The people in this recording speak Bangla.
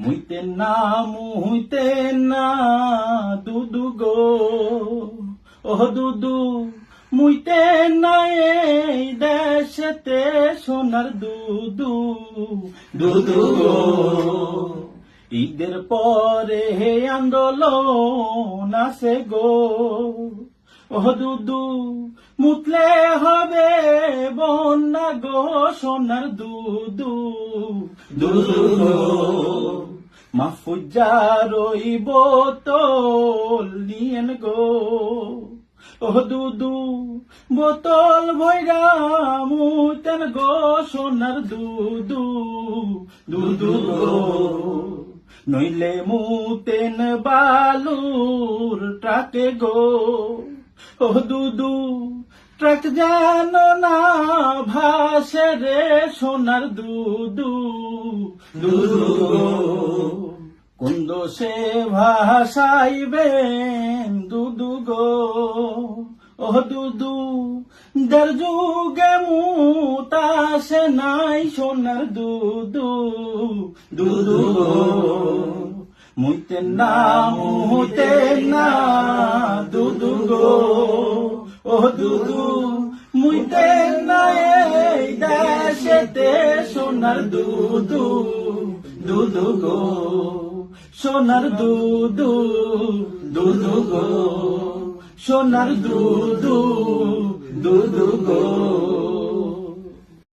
মুইতে না দুদু গো, ও দুদু মুইতে না এই দেশেতে সোনার দুদু, দুদু গো। ঈদের পরে হে আন্দোলন আছে গো, ও দুদু মুতলে হবে বন্যা গো, সোনার দুদু, দুদু গো। মাহফুজার ওই বোতল নিয়েন গো, ও দুদু বোতল ভৈরা মুতেন গো, সোনার দুদু, দুদু গো। নইলে মুতেন বালুর ট্রাকে গো, ও দুদু ট্রাক যেন না ভাসে রে, সোনার দুদু, দুদু গো। কোন দোষে ভাসাইবেন দুদু গো, ও দুদু যার যুগে মুতাসে নাই, সোনার দুদু, দুদু গো। মুইতে না দুদু গো, ও দুদু মুইতে না এই দেশেতে সোনার দুদু, দুদু গো, সোনার দুদু, দুদু গো, সোনার দুদু, দুদু গো।